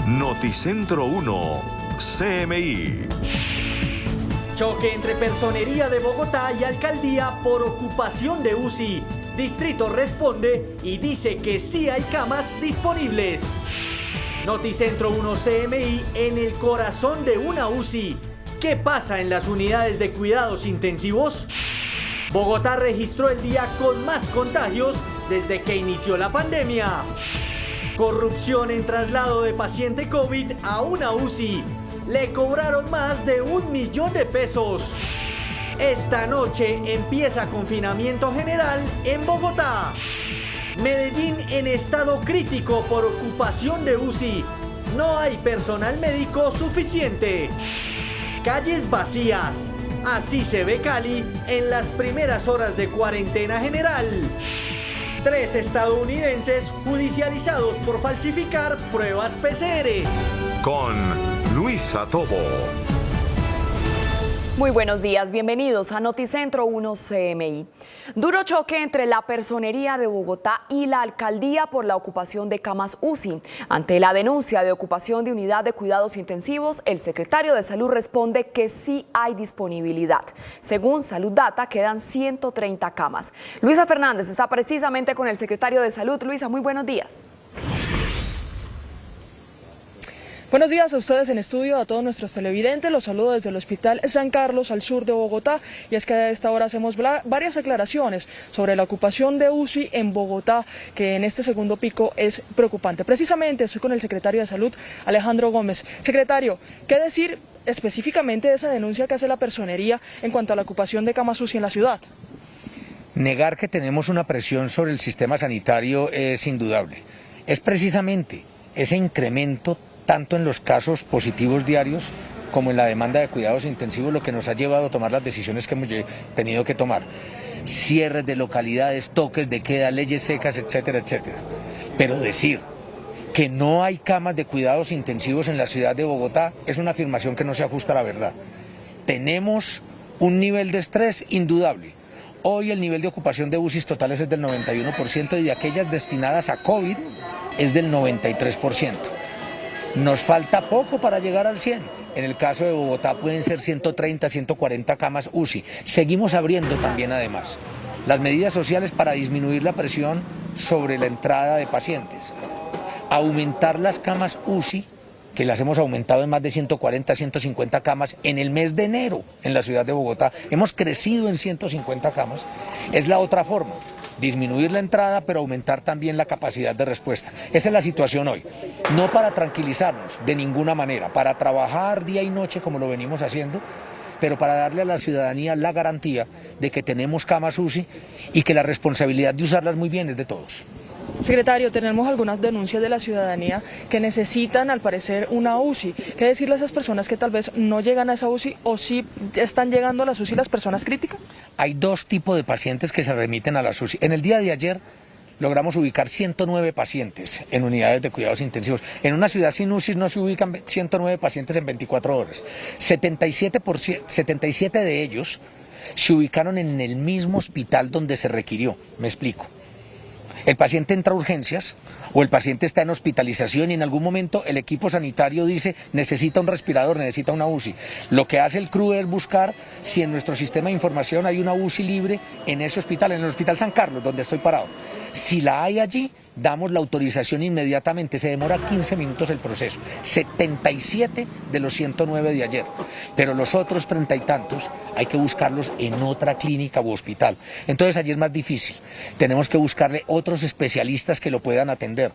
Noticentro 1, CMI. Choque entre Personería de Bogotá y Alcaldía por ocupación de UCI. Distrito responde y dice que sí hay camas disponibles. Noticentro 1 CMI en el corazón de una UCI. ¿Qué pasa en las unidades de cuidados intensivos? Bogotá registró el día con más contagios desde que inició la pandemia. Corrupción en traslado de paciente COVID a una UCI. Le cobraron más de 1 millón de pesos. Esta noche empieza confinamiento general en Bogotá. Medellín en estado crítico por ocupación de UCI. No hay personal médico suficiente. Calles vacías. Así se ve Cali en las primeras horas de cuarentena general. 3 estadounidenses judicializados por falsificar pruebas PCR. Con Luisa Tobo. Muy buenos días, bienvenidos a Noticentro 1 CMI. Duro choque entre la Personería de Bogotá y la Alcaldía por la ocupación de camas UCI. Ante la denuncia de ocupación de unidad de cuidados intensivos, el secretario de Salud responde que sí hay disponibilidad. Según Salud Data, quedan 130 camas. Luisa Fernández está precisamente con el secretario de Salud. Luisa, muy buenos días. Buenos días a ustedes en estudio, a todos nuestros televidentes. Los saludo desde el Hospital San Carlos, al sur de Bogotá. Y es que a esta hora hacemos varias aclaraciones sobre la ocupación de UCI en Bogotá, que en este segundo pico es preocupante. Precisamente estoy con el secretario de Salud, Alejandro Gómez. Secretario, ¿qué decir específicamente de esa denuncia que hace la Personería en cuanto a la ocupación de camas UCI en la ciudad? Negar que tenemos una presión sobre el sistema sanitario es indudable. Es precisamente ese incremento tanto en los casos positivos diarios como en la demanda de cuidados intensivos lo que nos ha llevado a tomar las decisiones que hemos tenido que tomar. Cierres de localidades, toques de queda, leyes secas, etcétera, etcétera. Pero decir que no hay camas de cuidados intensivos en la ciudad de Bogotá es una afirmación que no se ajusta a la verdad. Tenemos un nivel de estrés indudable. Hoy el nivel de ocupación de UCIs totales es del 91% y de aquellas destinadas a COVID es del 93%. Nos falta poco para llegar al 100. En el caso de Bogotá pueden ser 130, 140 camas UCI. Seguimos abriendo también además las medidas sociales para disminuir la presión sobre la entrada de pacientes. Aumentar las camas UCI, que las hemos aumentado en más de 140, 150 camas en el mes de enero en la ciudad de Bogotá. Hemos crecido en 150 camas. Es la otra forma. Disminuir la entrada, pero aumentar también la capacidad de respuesta. Esa es la situación hoy. No para tranquilizarnos, de ninguna manera, para trabajar día y noche como lo venimos haciendo, pero para darle a la ciudadanía la garantía de que tenemos camas UCI y que la responsabilidad de usarlas muy bien es de todos. Secretario, tenemos algunas denuncias de la ciudadanía que necesitan, al parecer, una UCI. ¿Qué decirle a esas personas que tal vez no llegan a esa UCI o sí están llegando a las UCI las personas críticas? Hay dos tipos de pacientes que se remiten a las UCI. En el día de ayer logramos ubicar 109 pacientes en unidades de cuidados intensivos. En una ciudad sin UCI no se ubican 109 pacientes en 24 horas. 77 de ellos se ubicaron en el mismo hospital donde se requirió. Me explico. El paciente entra a urgencias o el paciente está en hospitalización y en algún momento el equipo sanitario dice necesita un respirador, necesita una UCI. Lo que hace el CRU es buscar si en nuestro sistema de información hay una UCI libre en ese hospital, en el Hospital San Carlos, donde estoy parado. Si la hay allí, damos la autorización inmediatamente, se demora 15 minutos el proceso. 77 de los 109 de ayer, pero los otros 30 y tantos hay que buscarlos en otra clínica u hospital. Entonces allí es más difícil, tenemos que buscarle otros especialistas que lo puedan atender.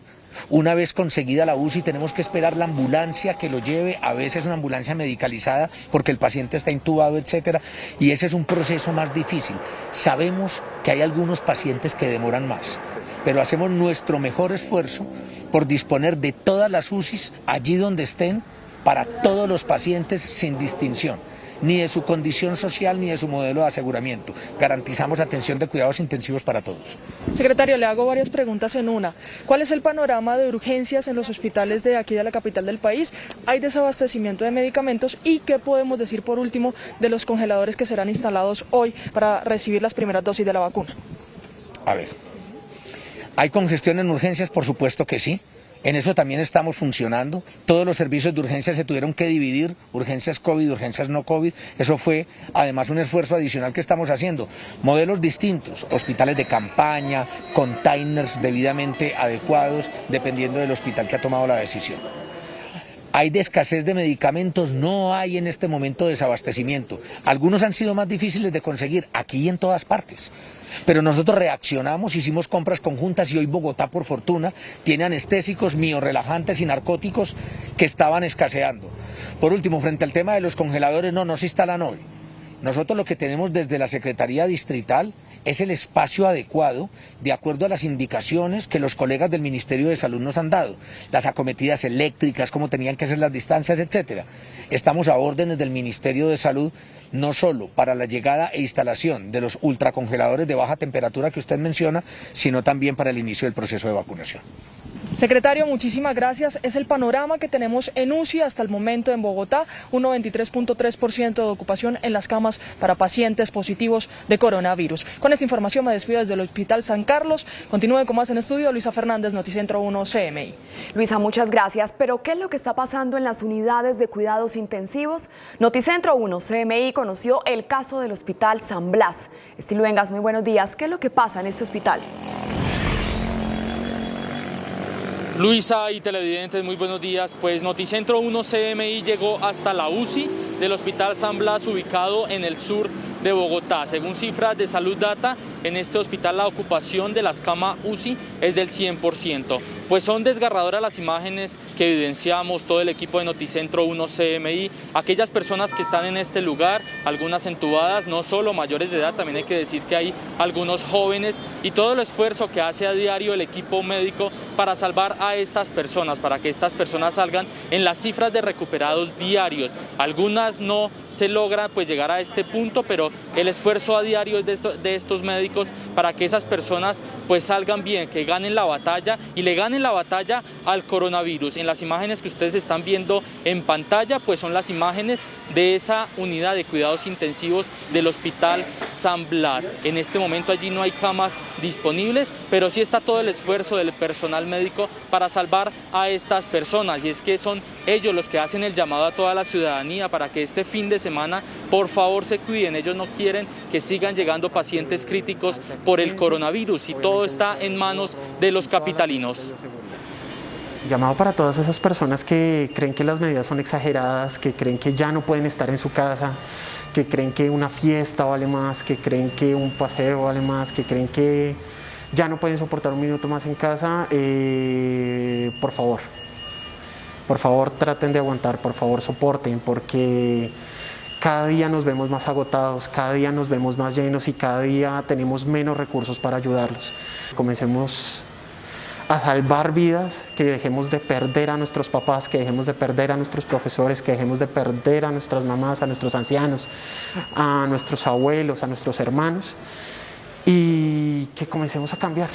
Una vez conseguida la UCI tenemos que esperar la ambulancia que lo lleve, a veces una ambulancia medicalizada porque el paciente está intubado, etcétera, y ese es un proceso más difícil. Sabemos que hay algunos pacientes que demoran más, pero hacemos nuestro mejor esfuerzo por disponer de todas las UCIs allí donde estén para todos los pacientes sin distinción, ni de su condición social ni de su modelo de aseguramiento. Garantizamos atención de cuidados intensivos para todos. Secretario, le hago varias preguntas en una. ¿Cuál es el panorama de urgencias en los hospitales de aquí de la capital del país? ¿Hay desabastecimiento de medicamentos? ¿Y qué podemos decir por último de los congeladores que serán instalados hoy para recibir las primeras dosis de la vacuna? A ver, ¿hay congestión en urgencias? Por supuesto que sí. En eso también estamos funcionando. Todos los servicios de urgencia se tuvieron que dividir, urgencias COVID, urgencias no COVID. Eso fue además un esfuerzo adicional que estamos haciendo. Modelos distintos, hospitales de campaña, containers debidamente adecuados, dependiendo del hospital que ha tomado la decisión. ¿Hay de escasez de medicamentos? No hay en este momento desabastecimiento. Algunos han sido más difíciles de conseguir, aquí y en todas partes. Pero nosotros reaccionamos, hicimos compras conjuntas y hoy Bogotá, por fortuna, tiene anestésicos, miorelajantes y narcóticos que estaban escaseando. Por último, frente al tema de los congeladores, no se instalan hoy. Nosotros lo que tenemos desde la Secretaría Distrital es el espacio adecuado de acuerdo a las indicaciones que los colegas del Ministerio de Salud nos han dado, las acometidas eléctricas, cómo tenían que ser las distancias, etcétera. Estamos a órdenes del Ministerio de Salud no solo para la llegada e instalación de los ultracongeladores de baja temperatura que usted menciona, sino también para el inicio del proceso de vacunación. Secretario, muchísimas gracias. Es el panorama que tenemos en UCI hasta el momento en Bogotá, un 93.3% de ocupación en las camas para pacientes positivos de coronavirus. Con esta información me despido desde el Hospital San Carlos. Continúe con más en estudio, Luisa Fernández, Noticentro 1 CMI. Luisa, muchas gracias. Pero ¿qué es lo que está pasando en las unidades de cuidados intensivos? Noticentro 1 CMI conoció el caso del Hospital San Blas. Estilo Vengas, muy buenos días. ¿Qué es lo que pasa en este hospital? Luisa y televidentes, muy buenos días. Pues Noticentro 1 CMI llegó hasta la UCI del Hospital San Blas, ubicado en el sur de Bogotá. Según cifras de Salud Data, en este hospital la ocupación de las camas UCI es del 100%. Pues son desgarradoras las imágenes que evidenciamos todo el equipo de Noticentro 1 CMI. Aquellas personas que están en este lugar, algunas entubadas, no solo mayores de edad, también hay que decir que hay algunos jóvenes, y todo el esfuerzo que hace a diario el equipo médico para salvar a estas personas, para que estas personas salgan en las cifras de recuperados diarios. Algunas no se logran pues llegar a este punto, pero el esfuerzo a diario es de estos médicos para que esas personas pues salgan bien, que ganen la batalla y le ganen la batalla al coronavirus. En las imágenes que ustedes están viendo en pantalla pues son las imágenes de esa unidad de cuidados intensivos del Hospital San Blas. En este momento allí no hay camas disponibles, pero sí está todo el esfuerzo del personal médico para salvar a estas personas, y es que son ellos los que hacen el llamado a toda la ciudadanía para que este fin de semana por favor se cuiden. Ellos no quieren que sigan llegando pacientes críticos por el coronavirus, y todo está en manos de los capitalinos. Llamado para todas esas personas que creen que las medidas son exageradas, que creen que ya no pueden estar en su casa, que creen que una fiesta vale más, que creen que un paseo vale más, que creen que ya no pueden soportar un minuto más en casa. Por favor traten de aguantar, por favor soporten, porque cada día nos vemos más agotados, cada día nos vemos más llenos y cada día tenemos menos recursos para ayudarlos. Comencemos a salvar vidas, que dejemos de perder a nuestros papás, que dejemos de perder a nuestros profesores, que dejemos de perder a nuestras mamás, a nuestros ancianos, a nuestros abuelos, a nuestros hermanos, y que comencemos a cambiar.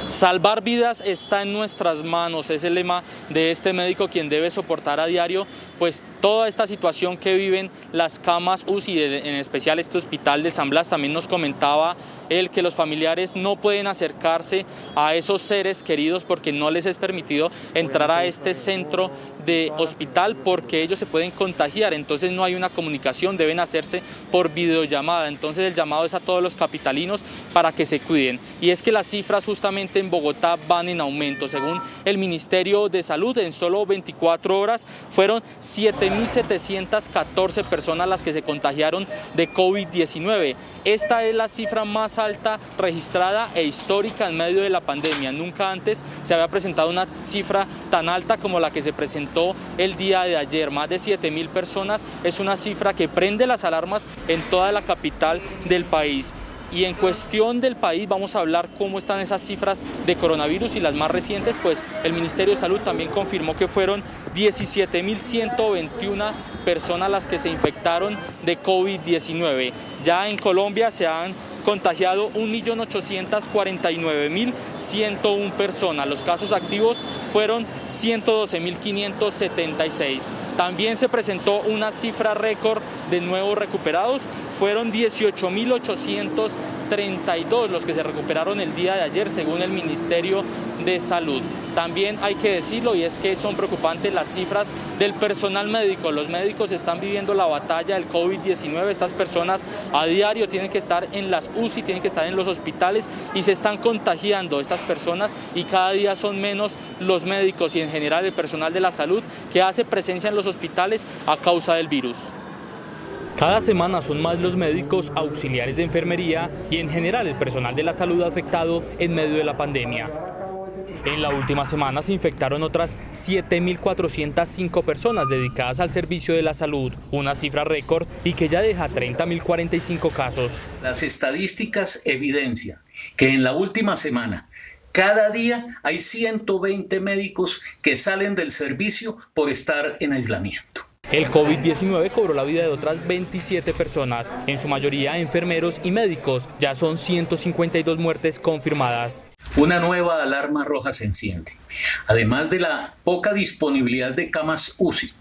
Salvar vidas está en nuestras manos, es el lema de este médico, quien debe soportar a diario pues toda esta situación que viven las camas UCI, en especial este hospital de San Blas. También nos comentaba él que los familiares no pueden acercarse a esos seres queridos porque no les es permitido entrar a este centro de hospital porque ellos se pueden contagiar, entonces no hay una comunicación, deben hacerse por videollamada. Entonces el llamado es a todos los capitalinos para que se cuiden, y es que las cifras justamente en Bogotá van en aumento. Según el Ministerio de Salud, en solo 24 horas fueron 7.714 personas las que se contagiaron de COVID-19. Esta es la cifra más alta registrada e histórica en medio de la pandemia. Nunca antes se había presentado una cifra tan alta como la que se presentó el día de ayer. Más de 7.000 personas es una cifra que prende las alarmas en toda la capital del país. Y en cuestión del país vamos a hablar cómo están esas cifras de coronavirus, y las más recientes, pues el Ministerio de Salud también confirmó que fueron 17.121 personas las que se infectaron de COVID-19. Ya en Colombia se han contagiado 1.849.101 personas. Los casos activos fueron 112.576. También se presentó una cifra récord de nuevos recuperados, fueron 18.800 32 los que se recuperaron el día de ayer, según el Ministerio de Salud. También hay que decirlo, y es que son preocupantes las cifras del personal médico. Los médicos están viviendo la batalla del COVID-19. Estas personas a diario tienen que estar en las UCI, tienen que estar en los hospitales y se están contagiando estas personas, y cada día son menos los médicos y en general el personal de la salud que hace presencia en los hospitales a causa del virus. Cada semana son más los médicos, auxiliares de enfermería y en general el personal de la salud afectado en medio de la pandemia. En la última semana se infectaron otras 7.405 personas dedicadas al servicio de la salud, una cifra récord y que ya deja 30.045 casos. Las estadísticas evidencian que en la última semana, cada día hay 120 médicos que salen del servicio por estar en aislamiento. El COVID-19 cobró la vida de otras 27 personas, en su mayoría enfermeros y médicos. Ya son 152 muertes confirmadas. Una nueva alarma roja se enciende. Además de la poca disponibilidad de camas UCI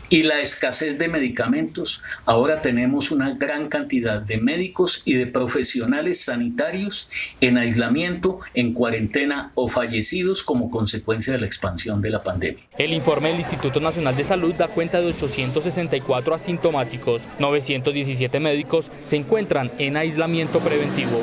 y la escasez de medicamentos, ahora tenemos una gran cantidad de médicos y de profesionales sanitarios en aislamiento, en cuarentena o fallecidos como consecuencia de la expansión de la pandemia. El informe del Instituto Nacional de Salud da cuenta de 864 asintomáticos, 917 médicos se encuentran en aislamiento preventivo.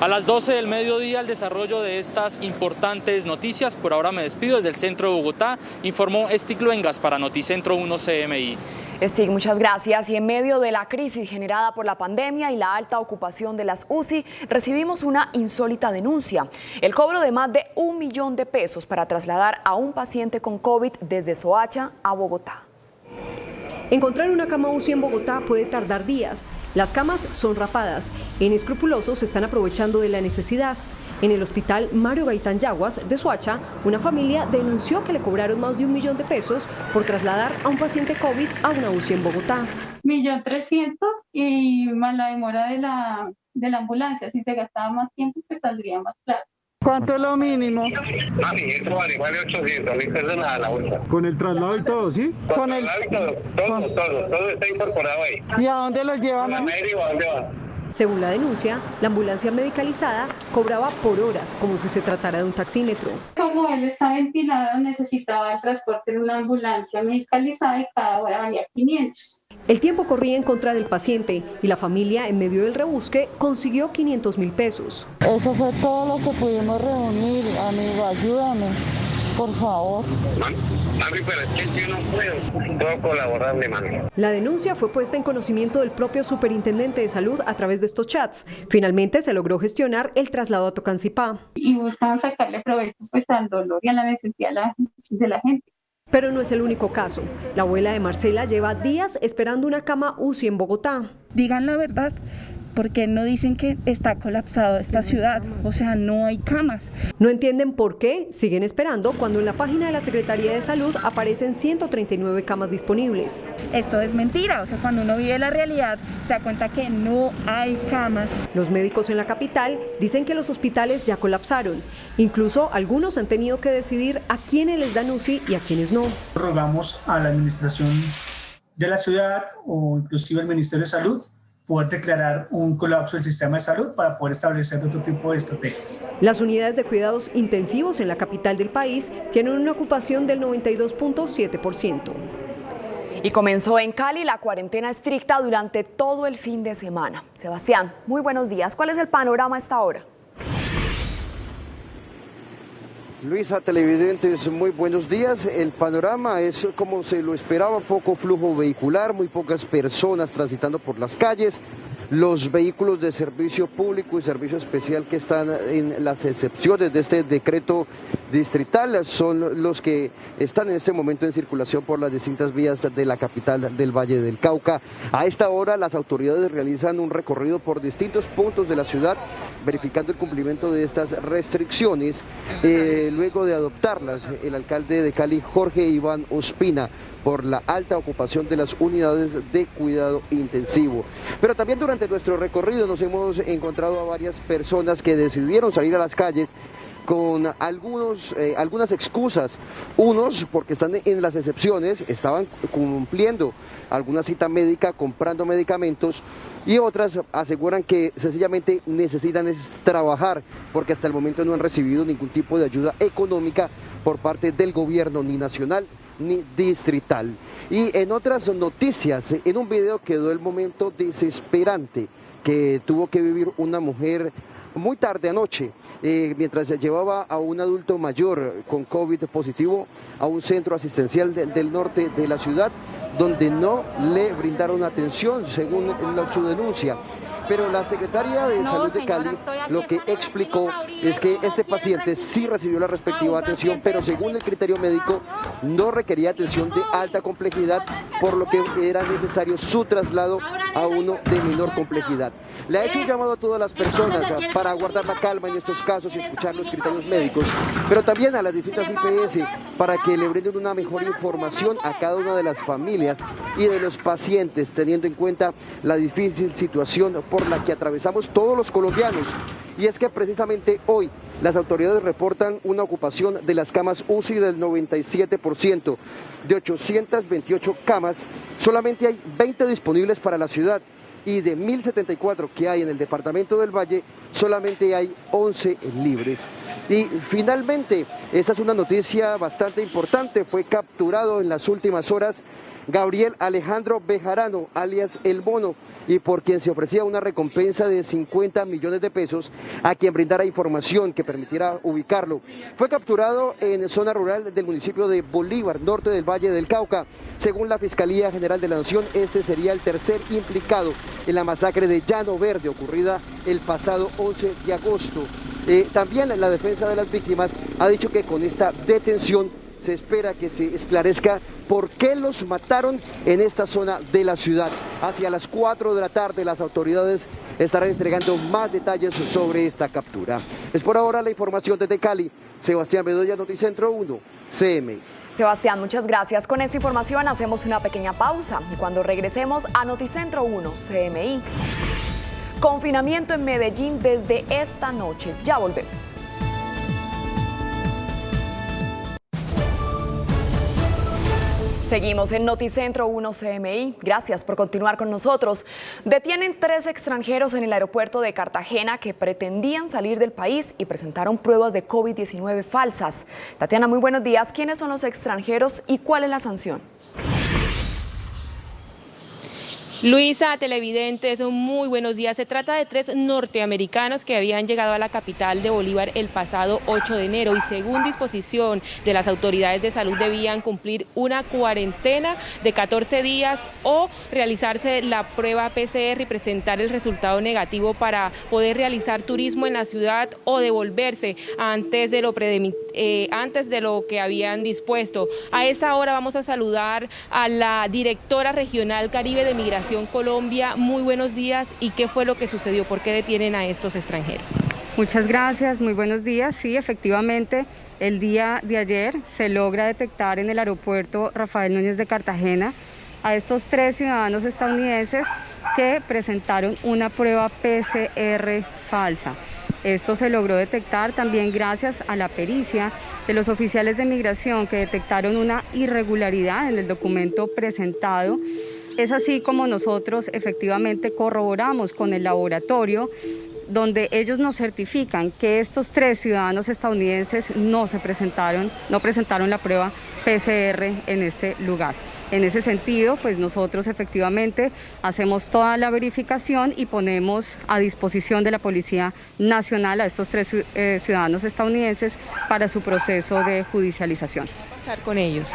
A las 12 del mediodía, el desarrollo de estas importantes noticias. Por ahora me despido desde el centro de Bogotá. Informó Stig Luengas para Noticentro 1 CMI. Stig, muchas gracias. Y en medio de la crisis generada por la pandemia y la alta ocupación de las UCI, recibimos una insólita denuncia: el cobro de más de 1 millón de pesos para trasladar a un paciente con COVID desde Soacha a Bogotá. Encontrar una cama UCI en Bogotá puede tardar días. Las camas son rapadas. Inescrupulosos se están aprovechando de la necesidad. En el hospital Mario Gaitán Yaguas de Soacha, una familia denunció que le cobraron más de 1 millón de pesos por trasladar a un paciente COVID a una UCI en Bogotá. 1.300.000 y más la demora de la ambulancia. Si se gastaba más tiempo, pues saldría más claro. ¿Cuánto es lo mínimo? Esto vale 800.000 pesos a la bolsa. ¿Con el traslado y todo, sí? Con el traslado y todo está incorporado ahí. ¿Y a dónde los llevan? ¿A México? ¿A dónde va? Según la denuncia, la ambulancia medicalizada cobraba por horas, como si se tratara de un taxímetro. Como él está ventilado, necesitaba el transporte en una ambulancia medicalizada y cada hora valía 500. El tiempo corría en contra del paciente y la familia, en medio del rebusque, consiguió 500.000 pesos. Eso fue todo lo que pudimos reunir, amigo, ayúdame, por favor. Mami, pero es que yo no puedo colaborarle, mami. La denuncia fue puesta en conocimiento del propio superintendente de salud a través de estos chats. Finalmente se logró gestionar el traslado a Tocancipá. Y buscaban sacarle provecho pues al dolor y a la necesidad de la gente. Pero no es el único caso. La abuela de Marcela lleva días esperando una cama UCI en Bogotá. Digan la verdad, porque no dicen que está colapsado esta ciudad, o sea, no hay camas. No entienden por qué siguen esperando cuando en la página de la Secretaría de Salud aparecen 139 camas disponibles. Esto es mentira, o sea, cuando uno vive la realidad se da cuenta que no hay camas. Los médicos en la capital dicen que los hospitales ya colapsaron. Incluso algunos han tenido que decidir a quiénes les dan UCI y a quiénes no. Rogamos a la administración de la ciudad o inclusive al Ministerio de Salud poder declarar un colapso del sistema de salud para poder establecer otro tipo de estrategias. Las unidades de cuidados intensivos en la capital del país tienen una ocupación del 92.7%. Y comenzó en Cali la cuarentena estricta durante todo el fin de semana. Sebastián, muy buenos días. ¿Cuál es el panorama a esta hora? Luisa, televidentes, muy buenos días. El panorama es como se lo esperaba: poco flujo vehicular, muy pocas personas transitando por las calles. Los vehículos de servicio público y servicio especial que están en las excepciones de este decreto distrital son los que están en este momento en circulación por las distintas vías de la capital del Valle del Cauca. A esta hora las autoridades realizan un recorrido por distintos puntos de la ciudad, verificando el cumplimiento de estas restricciones. Luego de adoptarlas, el alcalde de Cali, Jorge Iván Ospina, por la alta ocupación de las unidades de cuidado intensivo. Pero también durante nuestro recorrido nos hemos encontrado a varias personas que decidieron salir a las calles con algunas excusas. Unos porque están en las excepciones, estaban cumpliendo alguna cita médica, comprando medicamentos, y otras aseguran que sencillamente necesitan trabajar porque hasta el momento no han recibido ningún tipo de ayuda económica por parte del gobierno, ni nacional ni distrital. Y en otras noticias, en un video quedó el momento desesperante que tuvo que vivir una mujer muy tarde anoche, mientras llevaba a un adulto mayor con COVID positivo a un centro asistencial del norte de la ciudad, donde no le brindaron atención, según su denuncia. Pero la secretaria de Salud de Cali lo que explicó es que este paciente sí recibió la respectiva atención, pero según el criterio médico no requería atención de alta complejidad, por lo que era necesario su traslado a uno de menor complejidad. Le ha hecho un llamado a todas las personas para guardar la calma en estos casos y escuchar los criterios médicos, pero también a las distintas IPS para que le brinden una mejor información a cada una de las familias y de los pacientes, teniendo en cuenta la difícil situación por la que atravesamos todos los colombianos. Y es que precisamente hoy las autoridades reportan una ocupación de las camas UCI del 97%. De 828 camas, solamente hay 20 disponibles para la ciudad, y de 1.074 que hay en el departamento del Valle, solamente hay 11 libres. Y finalmente, esta es una noticia bastante importante, fue capturado en las últimas horas Gabriel Alejandro Bejarano, alias El Mono, y por quien se ofrecía una recompensa de 50 millones de pesos a quien brindara información que permitiera ubicarlo. Fue capturado en zona rural del municipio de Bolívar, norte del Valle del Cauca. Según la Fiscalía General de la Nación, este sería el tercer implicado en la masacre de Llano Verde, ocurrida el pasado 11 de agosto. También la defensa de las víctimas ha dicho que con esta detención se espera que se esclarezca por qué los mataron en esta zona de la ciudad. Hacia las 4 de la tarde las autoridades estarán entregando más detalles sobre esta captura. Es por ahora la información desde Cali. Sebastián Bedoya, Noticentro 1, CMI. Sebastián, muchas gracias. Con esta información hacemos una pequeña pausa y cuando regresemos a Noticentro 1, CMI. Confinamiento en Medellín desde esta noche. Ya volvemos. Seguimos en Noticentro 1 CMI. Gracias por continuar con nosotros. Detienen 3 extranjeros en el aeropuerto de Cartagena que pretendían salir del país y presentaron pruebas de COVID-19 falsas. Tatiana, muy buenos días. ¿Quiénes son los extranjeros y cuál es la sanción? Luisa, televidentes, muy buenos días. Se trata de 3 norteamericanos que habían llegado a la capital de Bolívar el pasado 8 de enero y según disposición de las autoridades de salud debían cumplir una cuarentena de 14 días o realizarse la prueba PCR y presentar el resultado negativo para poder realizar turismo en la ciudad o devolverse antes de lo que habían dispuesto. A esta hora vamos a saludar a la directora regional Caribe de Migración Colombia. Muy buenos días. ¿Y qué fue lo que sucedió? ¿Por qué detienen a estos extranjeros? Muchas gracias, muy buenos días. Sí, efectivamente, el día de ayer se logra detectar en el aeropuerto Rafael Núñez de Cartagena a estos 3 ciudadanos estadounidenses que presentaron una prueba PCR falsa. Esto se logró detectar también gracias a la pericia de los oficiales de migración que detectaron una irregularidad en el documento presentado. Es así como nosotros efectivamente corroboramos con el laboratorio donde ellos nos certifican que estos 3 ciudadanos estadounidenses no presentaron la prueba PCR en este lugar. En ese sentido, pues nosotros efectivamente hacemos toda la verificación y ponemos a disposición de la Policía Nacional a estos 3 ciudadanos estadounidenses para su proceso de judicialización. ¿Qué va a pasar con ellos?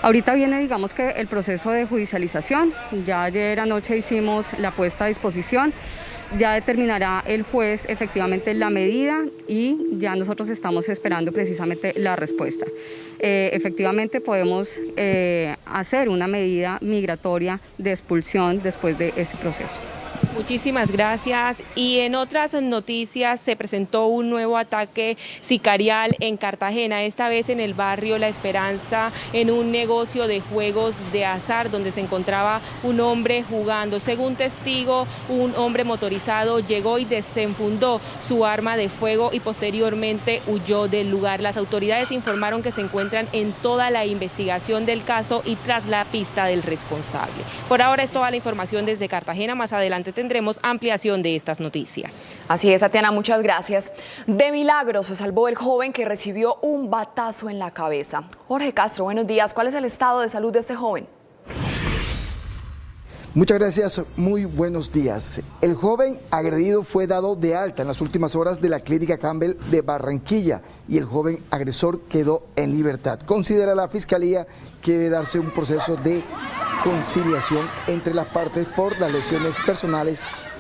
Ahorita viene, digamos que el proceso de judicialización. Ya ayer anoche hicimos la puesta a disposición. Ya determinará el juez efectivamente la medida y ya nosotros estamos esperando precisamente la respuesta. Efectivamente podemos hacer una medida migratoria de expulsión después de este proceso. Muchísimas gracias. Y en otras noticias se presentó un nuevo ataque sicarial en Cartagena, esta vez en el barrio La Esperanza, en un negocio de juegos de azar donde se encontraba un hombre jugando. Según testigo, un hombre motorizado llegó y desenfundó su arma de fuego y posteriormente huyó del lugar. Las autoridades informaron que se encuentran en toda la investigación del caso y tras la pista del responsable. Por ahora es toda la información desde Cartagena. Más adelante tendremos ampliación de estas noticias. Así es, Tatiana, muchas gracias. De milagro se salvó el joven que recibió un batazo en la cabeza. Jorge Castro, buenos días. ¿Cuál es el estado de salud de este joven? Muchas gracias, muy buenos días. El joven agredido fue dado de alta en las últimas horas de la clínica Campbell de Barranquilla y el joven agresor quedó en libertad. Considera la Fiscalía que debe darse un proceso de conciliación entre las partes por las lesiones personales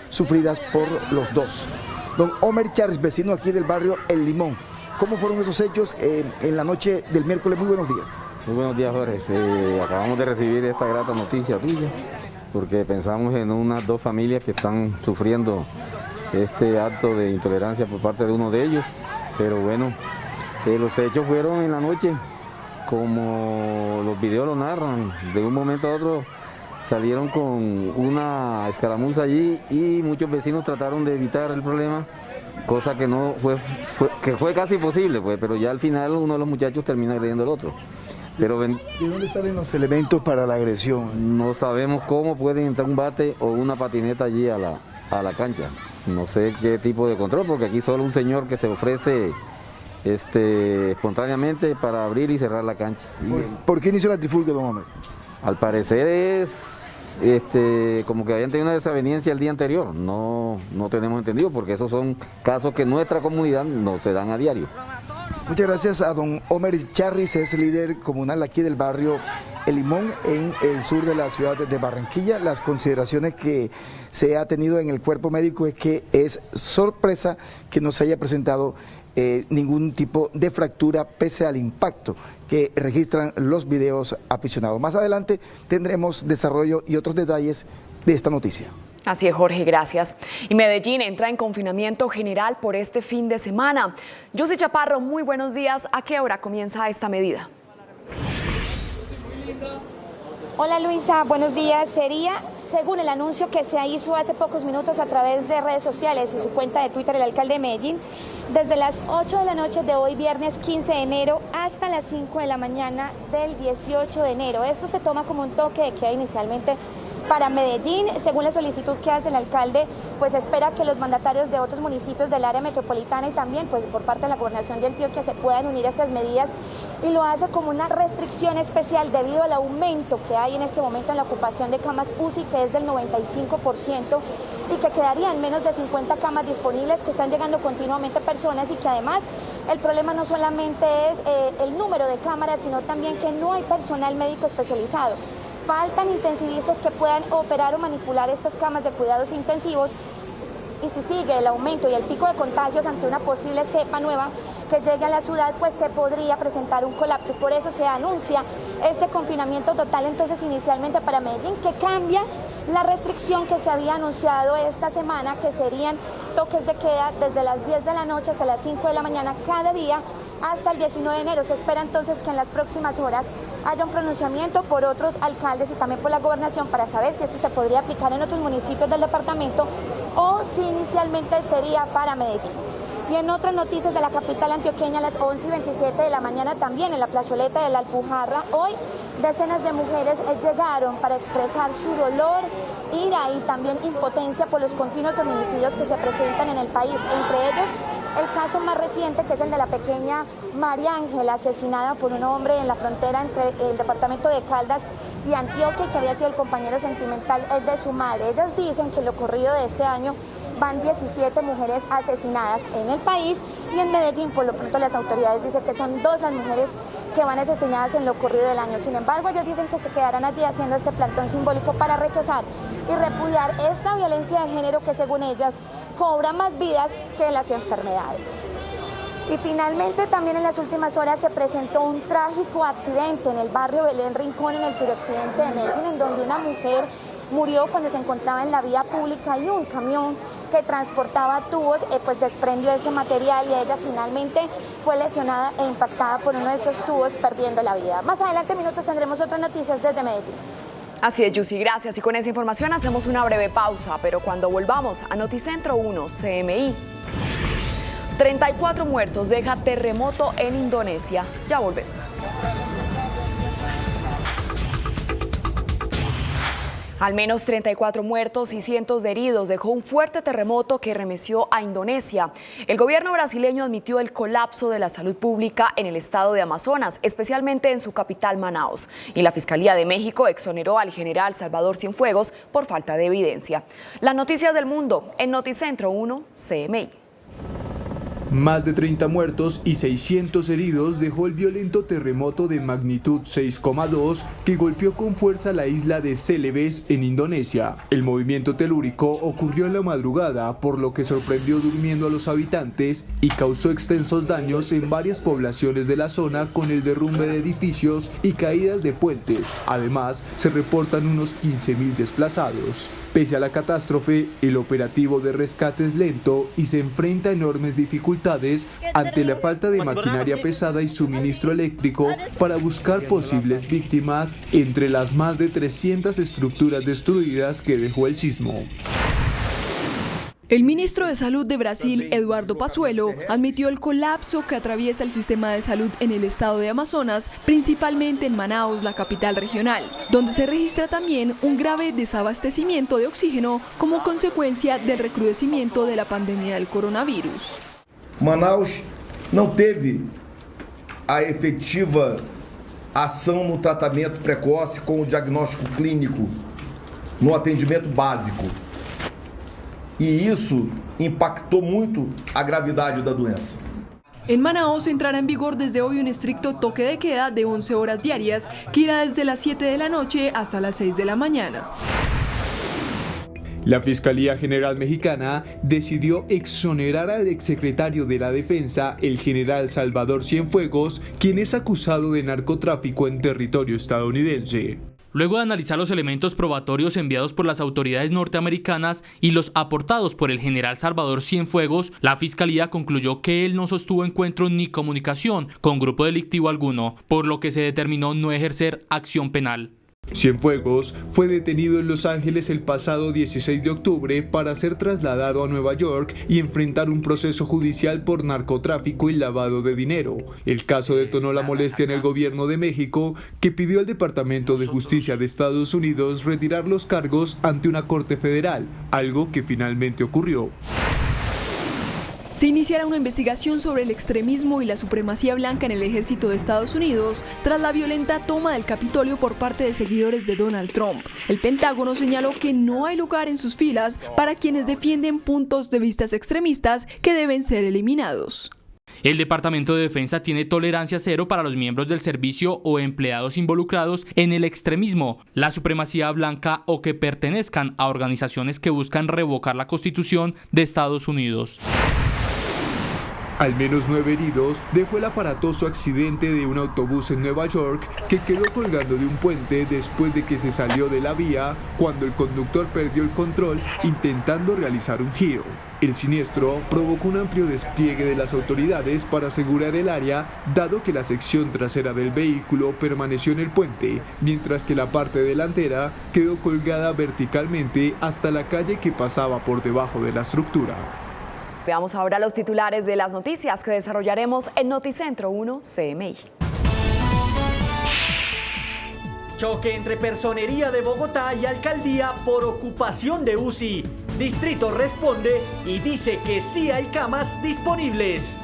sufridas por los dos. Don Omer Charris, vecino aquí del barrio El Limón. ¿Cómo fueron esos hechos en la noche del miércoles? Muy buenos días. Muy buenos días, Jorge. Acabamos de recibir esta grata noticia tuya, porque pensamos en unas dos familias que están sufriendo este acto de intolerancia por parte de uno de ellos, pero bueno, los hechos fueron en la noche, como los videos lo narran. De un momento a otro salieron con una escaramuza allí y muchos vecinos trataron de evitar el problema, cosa que no fue casi imposible, pues, pero ya al final uno de los muchachos termina agrediendo al otro. Pero ¿de dónde salen los elementos para la agresión? No sabemos cómo pueden entrar un bate o una patineta allí a la cancha. No sé qué tipo de control, porque aquí solo un señor que se ofrece espontáneamente para abrir y cerrar la cancha. ¿Por qué inició la trifulca, don Homer? Al parecer es como que habían tenido una desaveniencia el día anterior. No tenemos entendido, porque esos son casos que en nuestra comunidad no se dan a diario. Muchas gracias a don Omer Charris, es líder comunal aquí del barrio El Limón, en el sur de la ciudad de Barranquilla. Las consideraciones que se ha tenido en el cuerpo médico es que es sorpresa que no se haya presentado ningún tipo de fractura pese al impacto que registran los videos aficionados. Más adelante tendremos desarrollo y otros detalles de esta noticia. Así es, Jorge, gracias. Y Medellín entra en confinamiento general por este fin de semana. Josy Chaparro, muy buenos días. ¿A qué hora comienza esta medida? Hola Luisa, buenos días. Sería, según el anuncio que se hizo hace pocos minutos a través de redes sociales y su cuenta de Twitter, el alcalde de Medellín, desde las 8 de la noche de hoy, viernes 15 de enero, hasta las 5 de la mañana del 18 de enero. Esto se toma como un toque de queda inicialmente para Medellín. Según la solicitud que hace el alcalde, pues espera que los mandatarios de otros municipios del área metropolitana y también pues por parte de la gobernación de Antioquia se puedan unir a estas medidas, y lo hace como una restricción especial debido al aumento que hay en este momento en la ocupación de camas UCI, que es del 95%, y que quedarían menos de 50 camas disponibles, que están llegando continuamente personas, y que además el problema no solamente es el número de cámaras, sino también que no hay personal médico especializado. Faltan intensivistas que puedan operar o manipular estas camas de cuidados intensivos, y si sigue el aumento y el pico de contagios ante una posible cepa nueva que llegue a la ciudad, pues se podría presentar un colapso. Por eso se anuncia este confinamiento total entonces inicialmente para Medellín, que cambia la restricción que se había anunciado esta semana, que serían toques de queda desde las 10 de la noche hasta las 5 de la mañana cada día hasta el 19 de enero. Se espera entonces que en las próximas horas haya un pronunciamiento por otros alcaldes y también por la gobernación para saber si esto se podría aplicar en otros municipios del departamento o si inicialmente sería para Medellín. Y en otras noticias de la capital antioqueña, a las 11:27 de la mañana, también en la plazoleta de la Alpujarra, hoy decenas de mujeres llegaron para expresar su dolor, ira y también impotencia por los continuos feminicidios que se presentan en el país, entre ellos el caso más reciente, que es el de la pequeña María Ángela, asesinada por un hombre en la frontera entre el departamento de Caldas y Antioquia, que había sido el compañero sentimental de su madre. Ellas dicen que en lo ocurrido de este año van 17 mujeres asesinadas en el país, y en Medellín por lo pronto las autoridades dicen que son 2 las mujeres que van asesinadas en lo ocurrido del año. Sin embargo, ellas dicen que se quedarán allí haciendo este plantón simbólico para rechazar y repudiar esta violencia de género que, según ellas, cobra más vidas que las enfermedades. Y finalmente, también en las últimas horas se presentó un trágico accidente en el barrio Belén Rincón, en el suroccidente de Medellín, en donde una mujer murió cuando se encontraba en la vía pública y un camión que transportaba tubos pues desprendió este material y ella finalmente fue lesionada e impactada por uno de esos tubos, perdiendo la vida. Más adelante en minutos tendremos otras noticias desde Medellín. Así es, Yusi, gracias. Y con esa información hacemos una breve pausa, pero cuando volvamos a Noticentro 1 CMI, 34 muertos deja terremoto en Indonesia. Ya volvemos. Al menos 34 muertos y cientos de heridos dejó un fuerte terremoto que remeció a Indonesia. El gobierno brasileño admitió el colapso de la salud pública en el estado de Amazonas, especialmente en su capital Manaos. Y la Fiscalía de México exoneró al general Salvador Cienfuegos por falta de evidencia. Las noticias del mundo en Noticentro 1 CMI. Más de 30 muertos y 600 heridos dejó el violento terremoto de magnitud 6,2 que golpeó con fuerza la isla de Celebes en Indonesia. El movimiento telúrico ocurrió en la madrugada, por lo que sorprendió durmiendo a los habitantes y causó extensos daños en varias poblaciones de la zona, con el derrumbe de edificios y caídas de puentes. Además, se reportan unos 15.000 desplazados. Pese a la catástrofe, el operativo de rescate es lento y se enfrenta a enormes dificultades ante la falta de maquinaria pesada y suministro eléctrico para buscar posibles víctimas entre las más de 300 estructuras destruidas que dejó el sismo. El ministro de Salud de Brasil, Eduardo Pazuello, admitió el colapso que atraviesa el sistema de salud en el estado de Amazonas, principalmente en Manaus, la capital regional, donde se registra también un grave desabastecimiento de oxígeno como consecuencia del recrudecimiento de la pandemia del coronavirus. Manaus não teve a efetiva ação no tratamento precoce com o diagnóstico clínico, no atendimento básico. E isso impactou muito a gravidade da doença. En Manaos entrará en vigor desde hoy un estricto toque de queda de 11 horas diarias, que irá desde las 7 de la noche hasta las 6 de la mañana. La Fiscalía General Mexicana decidió exonerar al exsecretario de la Defensa, el general Salvador Cienfuegos, quien es acusado de narcotráfico en territorio estadounidense. Luego de analizar los elementos probatorios enviados por las autoridades norteamericanas y los aportados por el general Salvador Cienfuegos, la Fiscalía concluyó que él no sostuvo encuentro ni comunicación con grupo delictivo alguno, por lo que se determinó no ejercer acción penal. Cienfuegos fue detenido en Los Ángeles el pasado 16 de octubre para ser trasladado a Nueva York y enfrentar un proceso judicial por narcotráfico y lavado de dinero. El caso detonó la molestia en el gobierno de México, que pidió al Departamento de Justicia de Estados Unidos retirar los cargos ante una corte federal, algo que finalmente ocurrió. Se iniciará una investigación sobre el extremismo y la supremacía blanca en el ejército de Estados Unidos tras la violenta toma del Capitolio por parte de seguidores de Donald Trump. El Pentágono señaló que no hay lugar en sus filas para quienes defienden puntos de vista extremistas que deben ser eliminados. El Departamento de Defensa tiene tolerancia cero para los miembros del servicio o empleados involucrados en el extremismo, la supremacía blanca o que pertenezcan a organizaciones que buscan revocar la Constitución de Estados Unidos. Al menos 9 heridos dejó el aparatoso accidente de un autobús en Nueva York que quedó colgando de un puente después de que se salió de la vía cuando el conductor perdió el control intentando realizar un giro. El siniestro provocó un amplio despliegue de las autoridades para asegurar el área, dado que la sección trasera del vehículo permaneció en el puente, mientras que la parte delantera quedó colgada verticalmente hasta la calle que pasaba por debajo de la estructura. Veamos ahora los titulares de las noticias que desarrollaremos en Noticentro 1 CMI. Choque entre Personería de Bogotá y Alcaldía por ocupación de UCI. Distrito responde y dice que sí hay camas disponibles.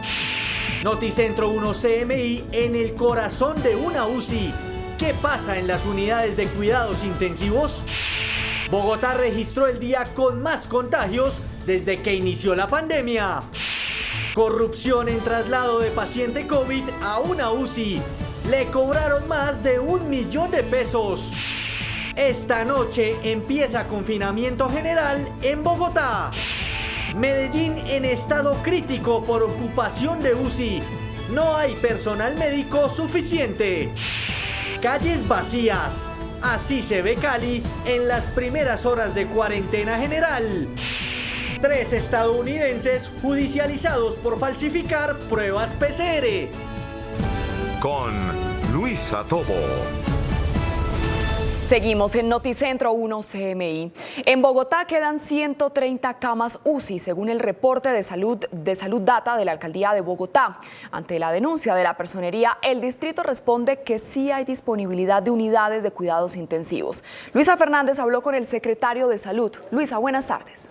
Noticentro 1 CMI en el corazón de una UCI. ¿Qué pasa en las unidades de cuidados intensivos? Bogotá registró el día con más contagios desde que inició la pandemia. Corrupción en traslado de paciente COVID a una UCI. Le cobraron más de 1 millón de pesos. Esta noche empieza confinamiento general en Bogotá. Medellín en estado crítico por ocupación de UCI. No hay personal médico suficiente. Calles vacías. Así se ve Cali en las primeras horas de cuarentena general. 3 estadounidenses judicializados por falsificar pruebas PCR. Con Luisa Tobo. Seguimos en Noticentro 1 CMI. En Bogotá quedan 130 camas UCI, según el reporte de Salud Data de la Alcaldía de Bogotá. Ante la denuncia de la personería, el distrito responde que sí hay disponibilidad de unidades de cuidados intensivos. Luisa Fernández habló con el secretario de Salud. Luisa, buenas tardes.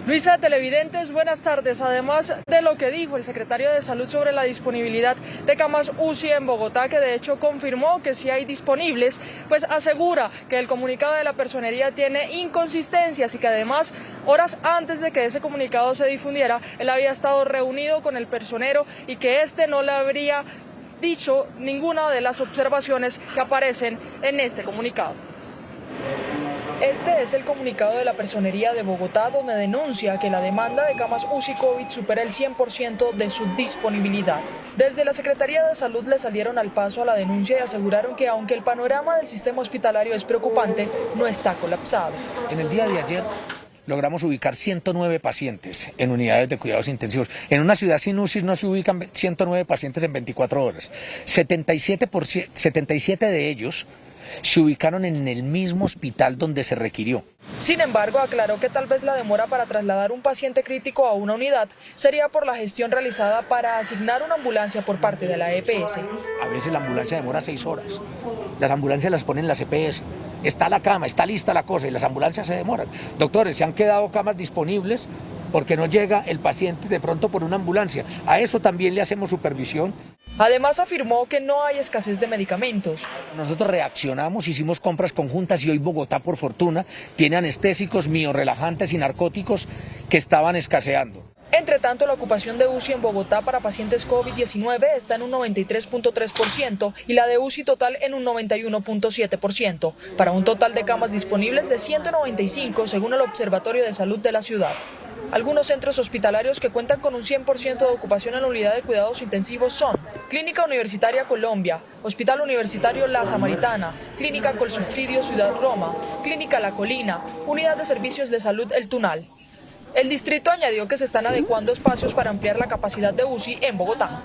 Luisa, televidentes, buenas tardes. Además de lo que dijo el secretario de Salud sobre la disponibilidad de camas UCI en Bogotá, que de hecho confirmó que sí hay disponibles, pues asegura que el comunicado de la personería tiene inconsistencias y que además, horas antes de que ese comunicado se difundiera, él había estado reunido con el personero y que este no le habría dicho ninguna de las observaciones que aparecen en este comunicado. Este es el comunicado de la Personería de Bogotá, donde denuncia que la demanda de camas UCI COVID supera el 100% de su disponibilidad. Desde la Secretaría de Salud le salieron al paso a la denuncia y aseguraron que aunque el panorama del sistema hospitalario es preocupante, no está colapsado. En el día de ayer logramos ubicar 109 pacientes en unidades de cuidados intensivos. En una ciudad sin UCI no se ubican 109 pacientes en 24 horas. 77 de ellos se ubicaron en el mismo hospital donde se requirió. Sin embargo, aclaró que tal vez la demora para trasladar un paciente crítico a una unidad sería por la gestión realizada para asignar una ambulancia por parte de la EPS. A veces la ambulancia demora 6 horas. Las ambulancias las ponen las EPS. Está la cama, está lista la cosa y las ambulancias se demoran. Doctores, se han quedado camas disponibles porque no llega el paciente de pronto por una ambulancia. A eso también le hacemos supervisión. Además afirmó que no hay escasez de medicamentos. Nosotros reaccionamos, hicimos compras conjuntas y hoy Bogotá, por fortuna, tiene anestésicos, miorrelajantes y narcóticos que estaban escaseando. Entre tanto, la ocupación de UCI en Bogotá para pacientes COVID-19 está en un 93.3% y la de UCI total en un 91.7%, para un total de camas disponibles de 195 según el Observatorio de Salud de la ciudad. Algunos centros hospitalarios que cuentan con un 100% de ocupación en la unidad de cuidados intensivos son Clínica Universitaria Colombia, Hospital Universitario La Samaritana, Clínica Colsubsidio Ciudad Roma, Clínica La Colina, Unidad de Servicios de Salud El Tunal. El distrito añadió que se están adecuando espacios para ampliar la capacidad de UCI en Bogotá.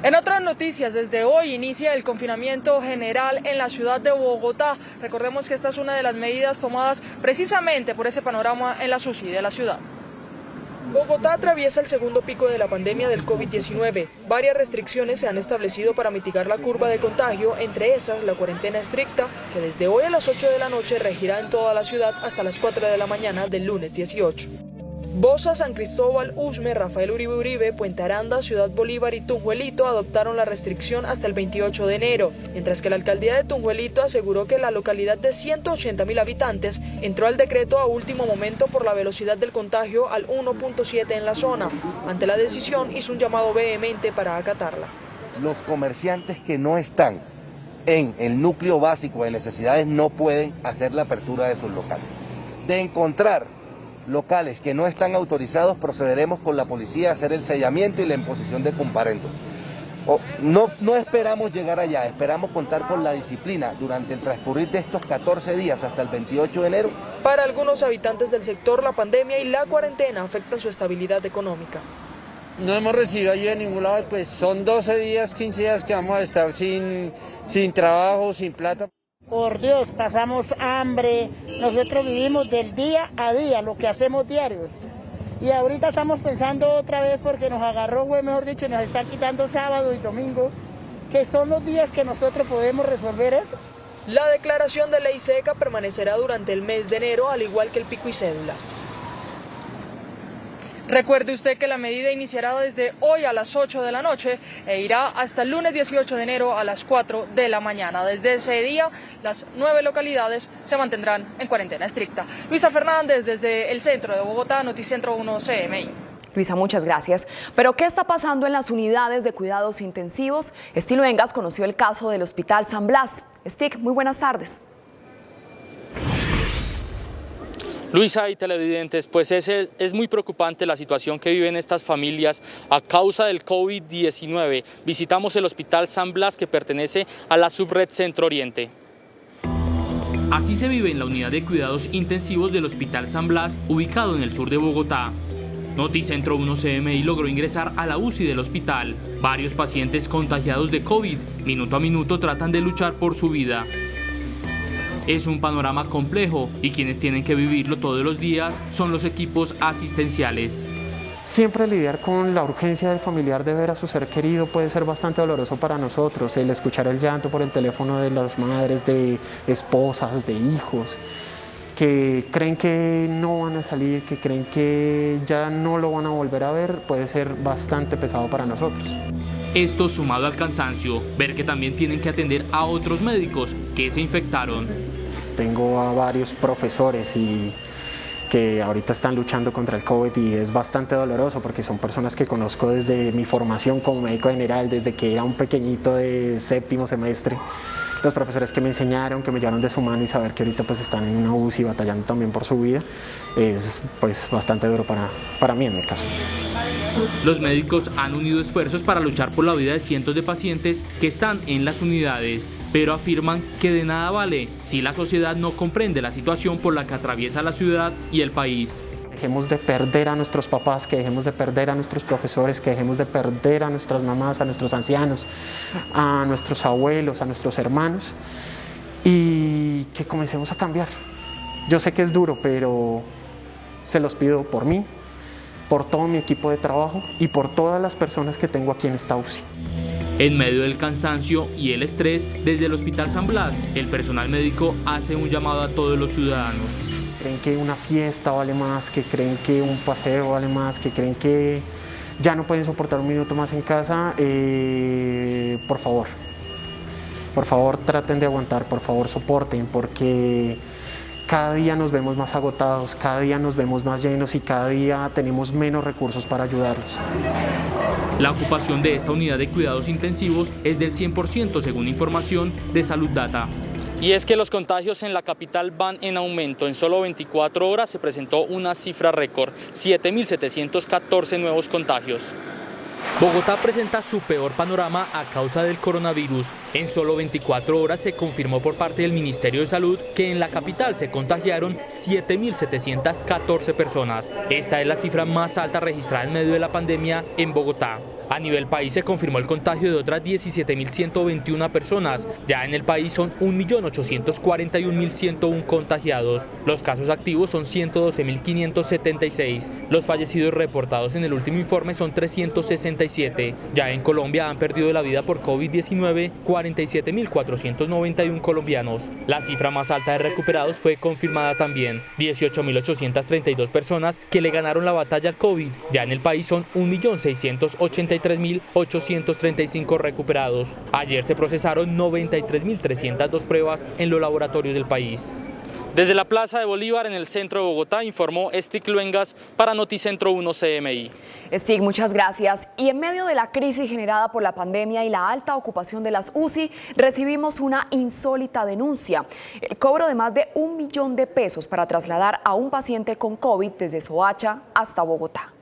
En otras noticias, desde hoy inicia el confinamiento general en la ciudad de Bogotá. Recordemos que esta es una de las medidas tomadas precisamente por ese panorama en la UCI de la ciudad. Bogotá atraviesa el segundo pico de la pandemia del COVID-19. Varias restricciones se han establecido para mitigar la curva de contagio, entre esas la cuarentena estricta, que desde hoy a las 8 de la noche regirá en toda la ciudad hasta las 4 de la mañana del lunes 18. Bosa, San Cristóbal, Usme, Rafael Uribe, Puente Aranda, Ciudad Bolívar y Tunjuelito adoptaron la restricción hasta el 28 de enero, mientras que la alcaldía de Tunjuelito aseguró que la localidad de 180.000 habitantes entró al decreto a último momento por la velocidad del contagio al 1.7 en la zona. Ante la decisión hizo un llamado vehemente para acatarla. Los comerciantes que no están en el núcleo básico de necesidades no pueden hacer la apertura de sus locales. De encontrar locales que no están autorizados, procederemos con la policía a hacer el sellamiento y la imposición de comparendos. No esperamos llegar allá, esperamos contar con la disciplina durante el transcurrir de estos 14 días hasta el 28 de enero. Para algunos habitantes del sector, la pandemia y la cuarentena afectan su estabilidad económica. No hemos recibido ayuda de ningún lado, pues son 12 días, 15 días que vamos a estar sin trabajo, sin plata. Por Dios, pasamos hambre, nosotros vivimos del día a día, lo que hacemos diarios. Y ahorita estamos pensando otra vez porque nos agarró, mejor dicho, nos están quitando sábado y domingo, que son los días que nosotros podemos resolver eso. La declaración de ley seca permanecerá durante el mes de enero, al igual que el pico y cédula. Recuerde usted que la medida iniciará desde hoy a las 8 de la noche e irá hasta el lunes 18 de enero a las 4 de la mañana. Desde ese día, las 9 localidades se mantendrán en cuarentena estricta. Luisa Fernández, desde el centro de Bogotá, Noticentro 1 CMI. Luisa, muchas gracias. Pero ¿qué está pasando en las unidades de cuidados intensivos? Estilo Engas conoció el caso del Hospital San Blas. Stick, muy buenas tardes. Luisa y televidentes, pues es muy preocupante la situación que viven estas familias a causa del COVID-19. Visitamos el Hospital San Blas, que pertenece a la subred Centro Oriente. Así se vive en la unidad de cuidados intensivos del Hospital San Blas, ubicado en el sur de Bogotá. Noticentro 1 CMI logró ingresar a la UCI del hospital. Varios pacientes contagiados de COVID, minuto a minuto tratan de luchar por su vida. Es un panorama complejo y quienes tienen que vivirlo todos los días son los equipos asistenciales. Siempre lidiar con la urgencia del familiar de ver a su ser querido puede ser bastante doloroso para nosotros. El escuchar el llanto por el teléfono de las madres, de esposas, de hijos, que creen que no van a salir, que creen que ya no lo van a volver a ver, puede ser bastante pesado para nosotros. Esto sumado al cansancio, ver que también tienen que atender a otros médicos que se infectaron. Tengo a varios profesores y que ahorita están luchando contra el COVID y es bastante doloroso porque son personas que conozco desde mi formación como médico general, desde que era un pequeñito de 7º semestre. Los profesores que me enseñaron, que me llevaron de su mano y saber que ahorita pues están en una UCI batallando también por su vida, es pues bastante duro para mí en mi caso. Los médicos han unido esfuerzos para luchar por la vida de cientos de pacientes que están en las unidades, pero afirman que de nada vale si la sociedad no comprende la situación por la que atraviesa la ciudad y el país. Dejemos de perder a nuestros papás, que dejemos de perder a nuestros profesores, que dejemos de perder a nuestras mamás, a nuestros ancianos, a nuestros abuelos, a nuestros hermanos y que comencemos a cambiar. Yo sé que es duro, pero se los pido por mí, por todo mi equipo de trabajo y por todas las personas que tengo aquí en esta UCI. En medio del cansancio y el estrés, desde el Hospital San Blas, el personal médico hace un llamado a todos los ciudadanos. Creen que una fiesta vale más, que creen que un paseo vale más, que creen que ya no pueden soportar un minuto más en casa, por favor traten de aguantar, por favor soporten, porque cada día nos vemos más agotados, cada día nos vemos más llenos y cada día tenemos menos recursos para ayudarlos. La ocupación de esta unidad de cuidados intensivos es del 100% según información de Salud Data. Y es que los contagios en la capital van en aumento. En solo 24 horas se presentó una cifra récord, 7.714 nuevos contagios. Bogotá presenta su peor panorama a causa del coronavirus. En solo 24 horas se confirmó por parte del Ministerio de Salud que en la capital se contagiaron 7.714 personas. Esta es la cifra más alta registrada en medio de la pandemia en Bogotá. A nivel país se confirmó el contagio de otras 17.121 personas. Ya en el país son 1.841.101 contagiados. Los casos activos son 112.576. Los fallecidos reportados en el último informe son 367. Ya en Colombia han perdido la vida por COVID-19 47.491 colombianos. La cifra más alta de recuperados fue confirmada también, 18.832 personas que le ganaron la batalla al COVID. Ya en el país son 1.683.835 recuperados. Ayer se procesaron 93.302 pruebas en los laboratorios del país. Desde la Plaza de Bolívar, en el centro de Bogotá, informó Stig Luengas para Noticentro 1 CMI. Stig, muchas gracias. Y en medio de la crisis generada por la pandemia y la alta ocupación de las UCI, recibimos una insólita denuncia. El cobro de más de 1 millón de pesos para trasladar a un paciente con COVID desde Soacha hasta Bogotá.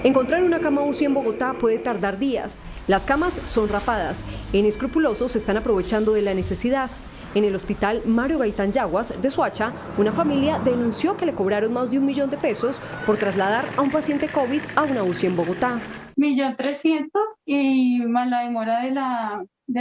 Encontrar una cama UCI en Bogotá puede tardar días. Las camas son rapadas. Inescrupulosos se están aprovechando de la necesidad. En el hospital Mario Gaitán Yaguas de Soacha, una familia denunció que le cobraron más de 1 millón de pesos por trasladar a un paciente COVID a una UCI en Bogotá. 1.300.000 y más la demora de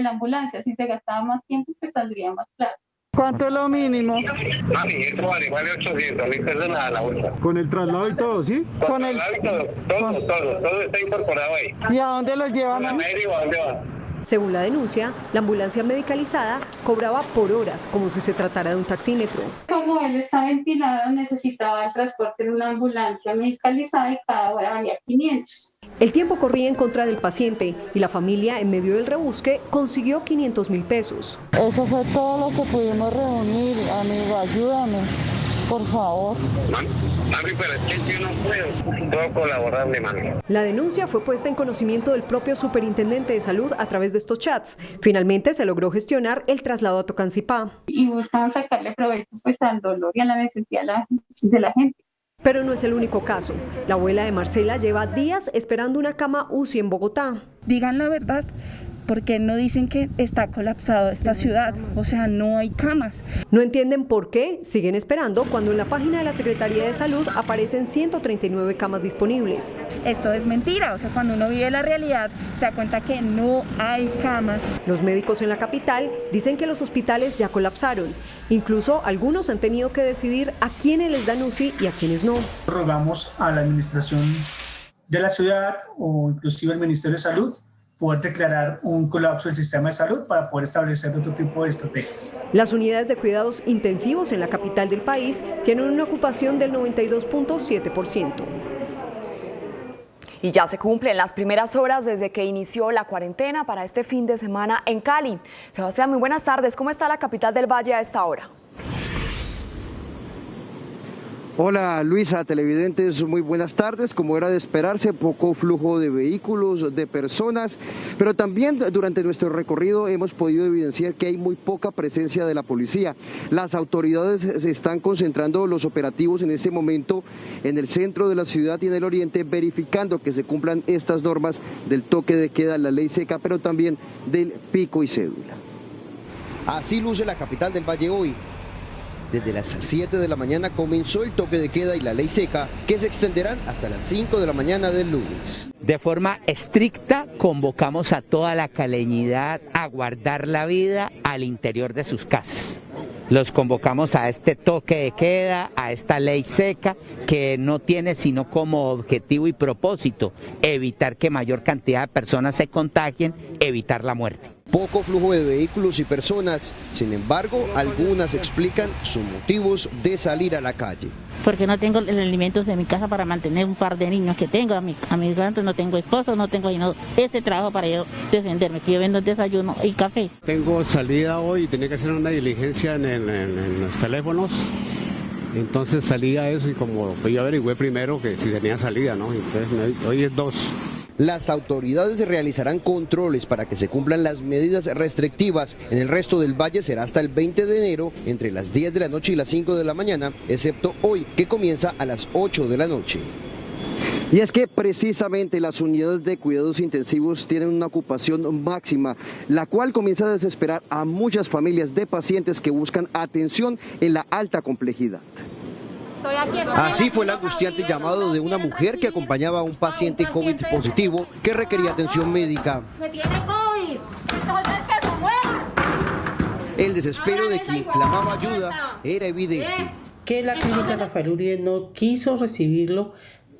la ambulancia. Si se gastaba más tiempo, pues saldría más claro. ¿Cuánto es lo mínimo? Esto vale 800.000 pesos la bolsa. ¿Con el traslado y todo, sí? Con el traslado y todo está incorporado ahí. ¿Y a dónde los llevan? ¿A México? ¿A dónde va? Según la denuncia, la ambulancia medicalizada cobraba por horas, como si se tratara de un taxímetro. Como él está ventilado, necesitaba el transporte en una ambulancia medicalizada y cada hora valía 500. El tiempo corría en contra del paciente y la familia, en medio del rebusque, consiguió 500.000 pesos. Eso fue todo lo que pudimos reunir, amigo, ayúdame. por favor. Mami, pero es que yo no puedo colaborarle, mami. La denuncia fue puesta en conocimiento del propio superintendente de salud a través de estos chats. Finalmente se logró gestionar el traslado a Tocancipá. Y buscaban sacarle provecho pues al dolor y a la necesidad de la gente. Pero no es el único caso. La abuela de Marcela lleva días esperando una cama UCI en Bogotá. Digan la verdad, porque no dicen que está colapsado esta ciudad, o sea, no hay camas. No entienden por qué siguen esperando cuando en la página de la Secretaría de Salud aparecen 139 camas disponibles. Esto es mentira, o sea, cuando uno vive la realidad se da cuenta que no hay camas. Los médicos en la capital dicen que los hospitales ya colapsaron. Incluso algunos han tenido que decidir a quiénes les dan UCI y a quiénes no. Rogamos a la administración de la ciudad o inclusive al Ministerio de Salud poder declarar un colapso del sistema de salud para poder establecer otro tipo de estrategias. Las unidades de cuidados intensivos en la capital del país tienen una ocupación del 92.7%. Y ya se cumplen las primeras horas desde que inició la cuarentena para este fin de semana en Cali. Sebastián, muy buenas tardes. ¿Cómo está la capital del Valle a esta hora? Hola Luisa, televidentes, muy buenas tardes. Como era de esperarse, poco flujo de vehículos, de personas, pero también durante nuestro recorrido hemos podido evidenciar que hay muy poca presencia de la policía. Las autoridades se están concentrando los operativos en este momento en el centro de la ciudad y en el oriente, verificando que se cumplan estas normas del toque de queda, la ley seca, pero también del pico y cédula. Así luce la capital del Valle hoy. Desde las 7 de la mañana comenzó el toque de queda y la ley seca, que se extenderán hasta las 5 de la mañana del lunes. De forma estricta convocamos a toda la caleñidad a guardar la vida al interior de sus casas. Los convocamos a este toque de queda, a esta ley seca, que no tiene sino como objetivo y propósito evitar que mayor cantidad de personas se contagien, evitar la muerte. Poco flujo de vehículos y personas, sin embargo, algunas explican sus motivos de salir a la calle. Porque no tengo los alimentos de mi casa para mantener un par de niños que tengo, a mis gatos, no tengo esposo, no tengo este trabajo para yo defenderme, que yo vendo desayuno y café. Tengo salida hoy y tenía que hacer una diligencia en los teléfonos. Entonces salí a eso y como yo averigüé primero que si tenía salida, ¿no? Entonces hoy es 2. Las autoridades realizarán controles para que se cumplan las medidas restrictivas. En el resto del valle será hasta el 20 de enero, entre las 10 de la noche y las 5 de la mañana, excepto hoy, que comienza a las 8 de la noche. Y es que precisamente las unidades de cuidados intensivos tienen una ocupación máxima, la cual comienza a desesperar a muchas familias de pacientes que buscan atención en la alta complejidad. Así fue el angustiante llamado de una mujer que acompañaba a un paciente COVID positivo que requería atención médica. El desespero de quien clamaba ayuda era evidente. Que la clínica Rafael Uribe no quiso recibirlo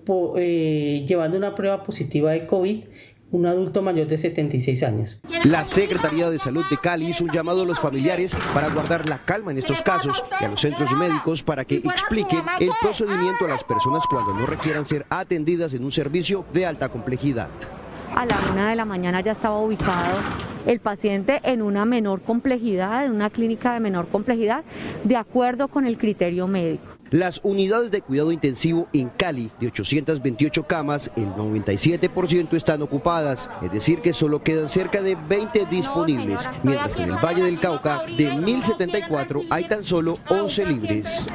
llevando una prueba positiva de COVID, un adulto mayor de 76 años. La Secretaría de Salud de Cali hizo un llamado a los familiares para guardar la calma en estos casos y a los centros médicos para que expliquen el procedimiento a las personas cuando no requieran ser atendidas en un servicio de alta complejidad. A la 1 de la mañana ya estaba ubicado el paciente en una menor complejidad, en una clínica de menor complejidad, de acuerdo con el criterio médico. Las unidades de cuidado intensivo en Cali, de 828 camas, el 97% están ocupadas, es decir que solo quedan cerca de 20 disponibles, mientras que en el Valle del Cauca, de 1074, hay tan solo 11 libres.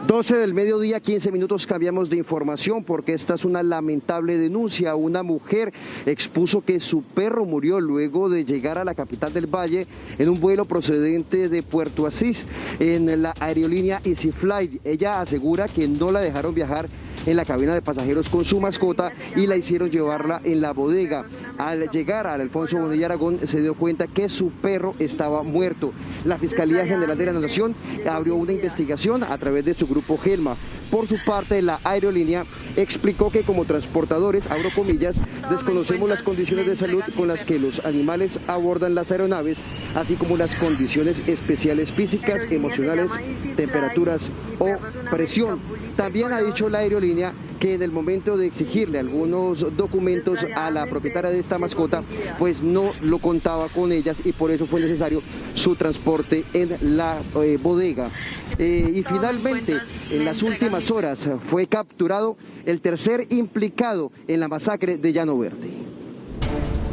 12 del mediodía, 15 minutos, cambiamos de información porque esta es una lamentable denuncia. Una mujer expuso que su perro murió luego de llegar a la capital del Valle en un vuelo procedente de Puerto Asís en la aerolínea EasyFly. Ella asegura que no la dejaron viajar en la cabina de pasajeros con su mascota y la hicieron llevarla en la bodega. Al llegar al Alfonso Bonilla Aragón se dio cuenta que su perro estaba muerto. La Fiscalía General de la Nación abrió una investigación a través de su grupo Gelma. Por su parte, la aerolínea explicó que como transportadores, abro comillas, desconocemos las condiciones de salud con las que los animales abordan las aeronaves, así como las condiciones especiales físicas, emocionales, temperaturas o presión. También ha dicho la aerolínea que en el momento de exigirle algunos documentos a la propietaria de esta mascota, pues no lo contaba con ellas y por eso fue necesario su transporte en la bodega. Y finalmente, en las últimas horas, fue capturado el tercer implicado en la masacre de Llano Verde.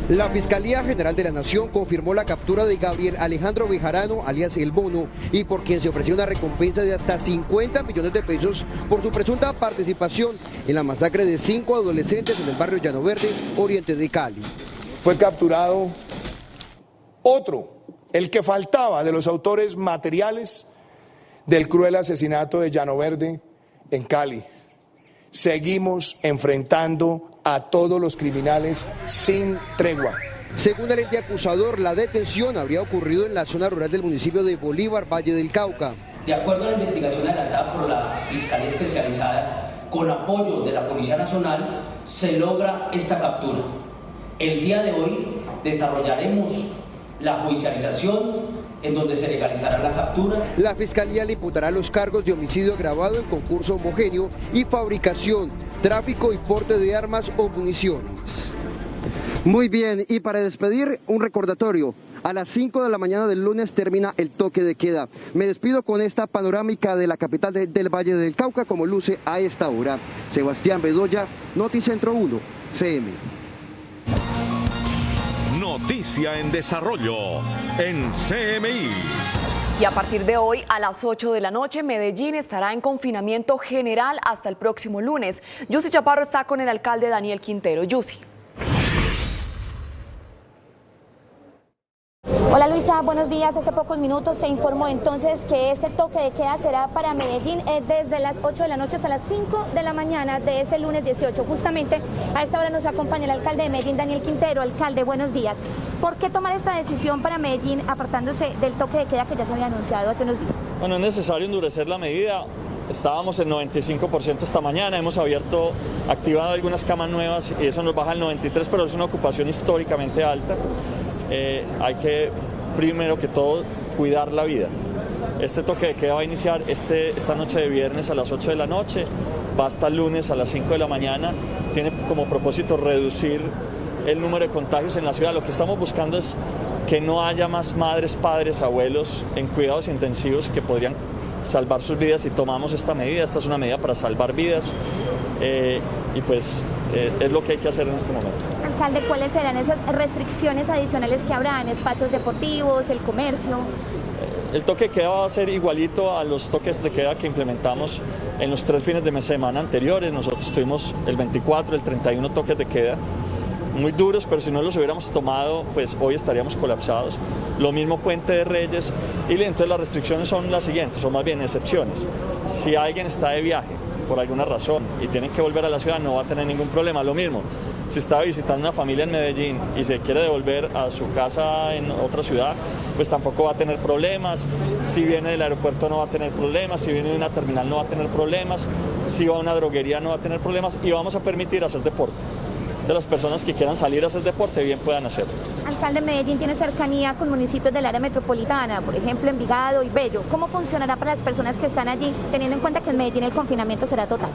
La Fiscalía General de la Nación confirmó la captura de Gabriel Alejandro Bejarano, alias El Mono, y por quien se ofreció una recompensa de hasta 50 millones de pesos por su presunta participación en la masacre de 5 adolescentes en el barrio Llano Verde, oriente de Cali. Fue capturado otro, el que faltaba de los autores materiales del cruel asesinato de Llano Verde en Cali. Seguimos enfrentando a todos los criminales sin tregua. Según el ente acusador, la detención habría ocurrido en la zona rural del municipio de Bolívar, Valle del Cauca. De acuerdo a la investigación adelantada por la Fiscalía Especializada, con apoyo de la Policía Nacional, se logra esta captura. El día de hoy desarrollaremos la judicialización en donde se legalizará la captura. La Fiscalía le imputará los cargos de homicidio agravado en concurso homogéneo y fabricación, tráfico y porte de armas o municiones. Muy bien, y para despedir, un recordatorio. A las 5 de la mañana del lunes termina el toque de queda. Me despido con esta panorámica de la capital del Valle del Cauca como luce a esta hora. Sebastián Bedoya, Noticentro 1, CM. Noticia en desarrollo en CMI. Y a partir de hoy, a las 8 de la noche, Medellín estará en confinamiento general hasta el próximo lunes. Yusi Chaparro está con el alcalde Daniel Quintero. Yusi. Hola Luisa, buenos días. Hace pocos minutos se informó entonces que este toque de queda será para Medellín desde las 8 de la noche hasta las 5 de la mañana de este lunes 18. Justamente a esta hora nos acompaña el alcalde de Medellín, Daniel Quintero. Alcalde, buenos días. ¿Por qué tomar esta decisión para Medellín apartándose del toque de queda que ya se había anunciado hace unos días? Bueno, es necesario endurecer la medida. Estábamos en 95% esta mañana, hemos activado algunas camas nuevas y eso nos baja al 93%, pero es una ocupación históricamente alta. Hay que, primero que todo, cuidar la vida. Este toque de queda va a iniciar esta noche de viernes a las 8 de la noche, va hasta el lunes a las 5 de la mañana. Tiene como propósito reducir el número de contagios en la ciudad. Lo que estamos buscando es que no haya más madres, padres, abuelos en cuidados intensivos que podrían salvar sus vidas si tomamos esta medida. Esta es una medida para salvar vidas y pues es lo que hay que hacer en este momento. Alcalde, ¿cuáles serán esas restricciones adicionales que habrá en espacios deportivos, el comercio? El toque de queda va a ser igualito a los toques de queda que implementamos en los 3 fines de semana anteriores. Nosotros tuvimos el 24, el 31 toques de queda, muy duros, pero si no los hubiéramos tomado, pues hoy estaríamos colapsados. Lo mismo Puente de Reyes, y entonces las restricciones son las siguientes, son más bien excepciones. Si alguien está de viaje por alguna razón y tienen que volver a la ciudad, no va a tener ningún problema. Lo mismo, si está visitando una familia en Medellín y se quiere devolver a su casa en otra ciudad, pues tampoco va a tener problemas. Si viene del aeropuerto no va a tener problemas, si viene de una terminal no va a tener problemas, si va a una droguería no va a tener problemas, y vamos a permitir hacer deporte. De las personas que quieran salir a hacer deporte, bien puedan hacerlo. Alcalde, Medellín tiene cercanía con municipios del área metropolitana, por ejemplo Envigado y Bello. ¿Cómo funcionará para las personas que están allí, teniendo en cuenta que en Medellín el confinamiento será total?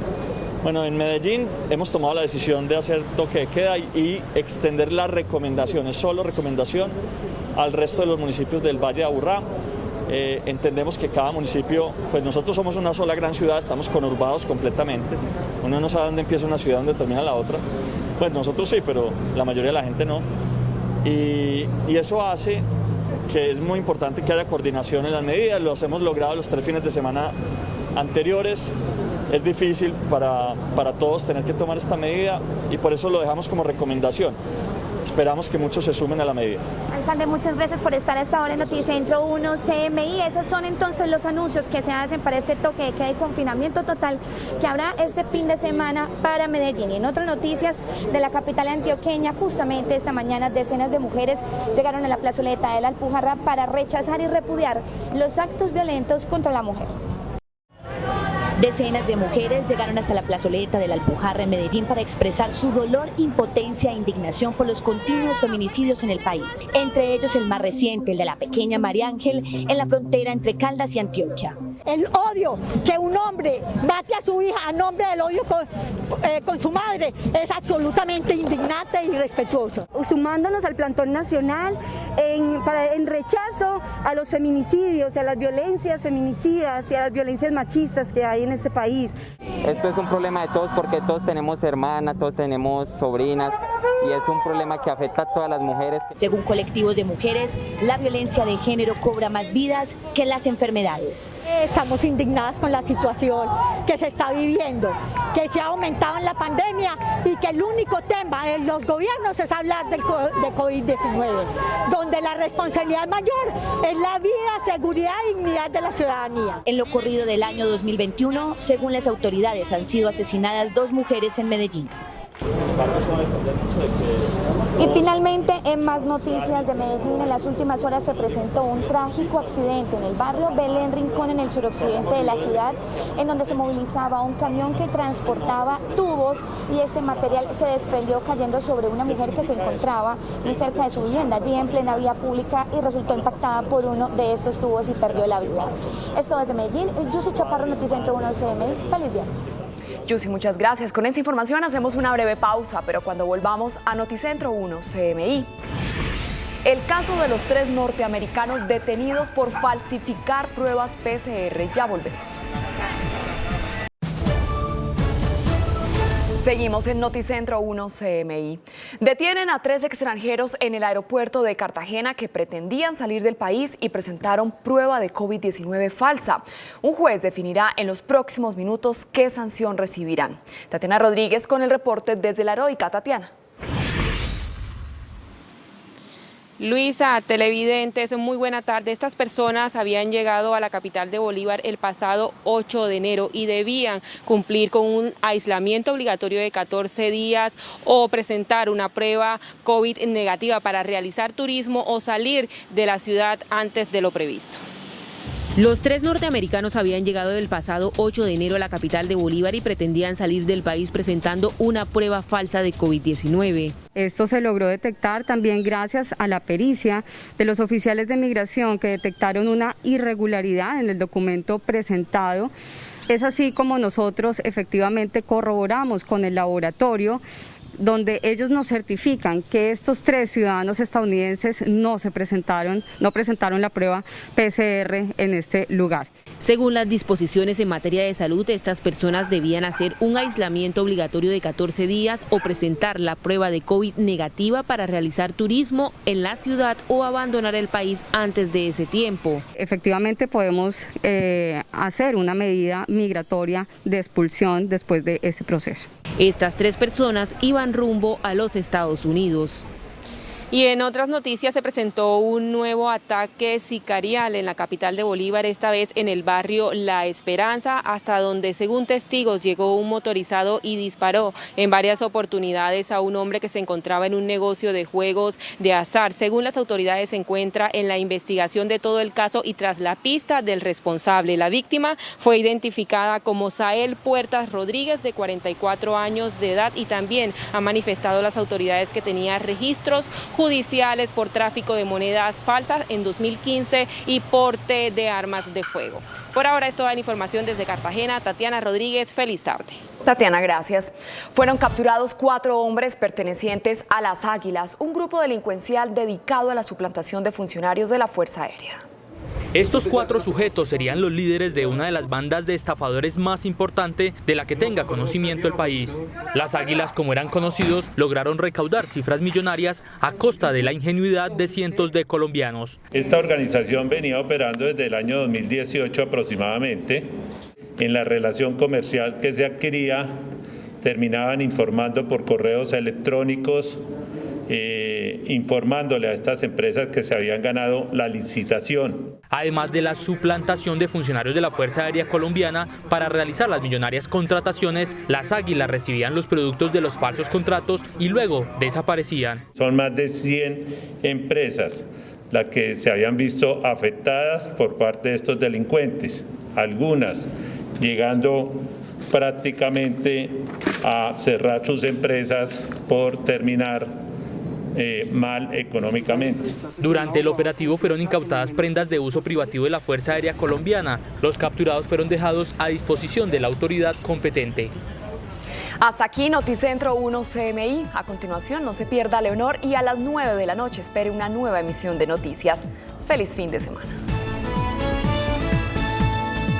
Bueno, en Medellín hemos tomado la decisión de hacer toque de queda y extender las recomendaciones, solo recomendación, al resto de los municipios del Valle de Aburrá. Entendemos que cada municipio, pues nosotros somos una sola gran ciudad, estamos conurbados completamente. Uno no sabe dónde empieza una ciudad, dónde termina la otra. Pues nosotros sí, pero la mayoría de la gente no. Y eso hace que es muy importante que haya coordinación en las medidas. Los hemos logrado los 3 fines de semana anteriores. Es difícil para todos tener que tomar esta medida y por eso lo dejamos como recomendación. Esperamos que muchos se sumen a la medida. Alcalde, muchas gracias por estar a esta hora en Noticentro 1 CMI. Esos son entonces los anuncios que se hacen para este toque de queda y confinamiento total que habrá este fin de semana para Medellín. Y en otras noticias de la capital antioqueña, justamente esta mañana decenas de mujeres llegaron a la plazoleta de la Alpujarra para rechazar y repudiar los actos violentos contra la mujer. Decenas de mujeres llegaron hasta la plazoleta de la Alpujarra en Medellín para expresar su dolor, impotencia e indignación por los continuos feminicidios en el país. Entre ellos el más reciente, el de la pequeña María Ángel, en la frontera entre Caldas y Antioquia. El odio que un hombre mate a su hija a nombre del odio con su madre es absolutamente indignante y irrespetuoso. Sumándonos al plantón nacional en rechazo a los feminicidios, a las violencias feminicidas y a las violencias machistas que hay en este país. Esto es un problema de todos porque todos tenemos hermanas, todos tenemos sobrinas y es un problema que afecta a todas las mujeres. Según colectivos de mujeres, la violencia de género cobra más vidas que las enfermedades. Estamos indignadas con la situación que se está viviendo, que se ha aumentado en la pandemia y que el único tema de los gobiernos es hablar de COVID-19, donde la responsabilidad mayor es la vida, seguridad y dignidad de la ciudadanía. En lo corrido del año 2021, según las autoridades, han sido asesinadas 2 mujeres en Medellín. Y finalmente, en más noticias de Medellín, en las últimas horas se presentó un trágico accidente en el barrio Belén Rincón, en el suroccidente de la ciudad, en donde se movilizaba un camión que transportaba tubos y este material se desprendió cayendo sobre una mujer que se encontraba muy cerca de su vivienda, allí en plena vía pública, y resultó impactada por uno de estos tubos y perdió la vida. Esto desde Medellín, yo soy Chaparro, Noticentro 1 CMI. Feliz día. Yusi, muchas gracias. Con esta información hacemos una breve pausa, pero cuando volvamos a Noticentro 1 CMI. El caso de los 3 norteamericanos detenidos por falsificar pruebas PCR. Ya volvemos. Seguimos en Noticentro 1 CMI. Detienen a 3 extranjeros en el aeropuerto de Cartagena que pretendían salir del país y presentaron prueba de COVID-19 falsa. Un juez definirá en los próximos minutos qué sanción recibirán. Tatiana Rodríguez con el reporte desde la Heroica. Tatiana. Luisa, televidentes, muy buena tarde. Estas personas habían llegado a la capital de Bolívar el pasado 8 de enero y debían cumplir con un aislamiento obligatorio de 14 días o presentar una prueba COVID negativa para realizar turismo o salir de la ciudad antes de lo previsto. Los 3 norteamericanos habían llegado el pasado 8 de enero a la capital de Bolívar y pretendían salir del país presentando una prueba falsa de COVID-19. Esto se logró detectar también gracias a la pericia de los oficiales de migración que detectaron una irregularidad en el documento presentado. Es así como nosotros efectivamente corroboramos con el laboratorio, donde ellos nos certifican que estos 3 ciudadanos estadounidenses no presentaron la prueba PCR en este lugar. Según las disposiciones en materia de salud, estas personas debían hacer un aislamiento obligatorio de 14 días o presentar la prueba de COVID negativa para realizar turismo en la ciudad o abandonar el país antes de ese tiempo. Efectivamente podemos hacer una medida migratoria de expulsión después de ese proceso. Estas 3 personas iban rumbo a los Estados Unidos. Y en otras noticias se presentó un nuevo ataque sicarial en la capital de Bolívar, esta vez en el barrio La Esperanza, hasta donde según testigos llegó un motorizado y disparó en varias oportunidades a un hombre que se encontraba en un negocio de juegos de azar. Según las autoridades se encuentra en la investigación de todo el caso y tras la pista del responsable. La víctima fue identificada como Sael Puertas Rodríguez, de 44 años de edad, y también han manifestado las autoridades que tenía registros judiciales por tráfico de monedas falsas en 2015 y porte de armas de fuego. Por ahora es toda la información desde Cartagena. Tatiana Rodríguez, feliz tarde. Tatiana, gracias. Fueron capturados 4 hombres pertenecientes a las Águilas, un grupo delincuencial dedicado a la suplantación de funcionarios de la Fuerza Aérea. Estos 4 sujetos serían los líderes de una de las bandas de estafadores más importante de la que tenga conocimiento el país. Las Águilas, como eran conocidos, lograron recaudar cifras millonarias a costa de la ingenuidad de cientos de colombianos. Esta organización venía operando desde el año 2018 aproximadamente. En la relación comercial que se adquiría, terminaban informando por correos electrónicos, informándole a estas empresas que se habían ganado la licitación. Además de la suplantación de funcionarios de la Fuerza Aérea Colombiana para realizar las millonarias contrataciones, las Águilas recibían los productos de los falsos contratos y luego desaparecían. Son más de 100 empresas las que se habían visto afectadas por parte de estos delincuentes. Algunas llegando prácticamente a cerrar sus empresas por terminar mal económicamente. Durante el operativo fueron incautadas prendas de uso privativo de la Fuerza Aérea Colombiana. Los capturados fueron dejados a disposición de la autoridad competente. Hasta aquí Noticentro 1 CMI. A continuación, no se pierda Leonor y a las 9 de la noche espere una nueva emisión de noticias. Feliz fin de semana.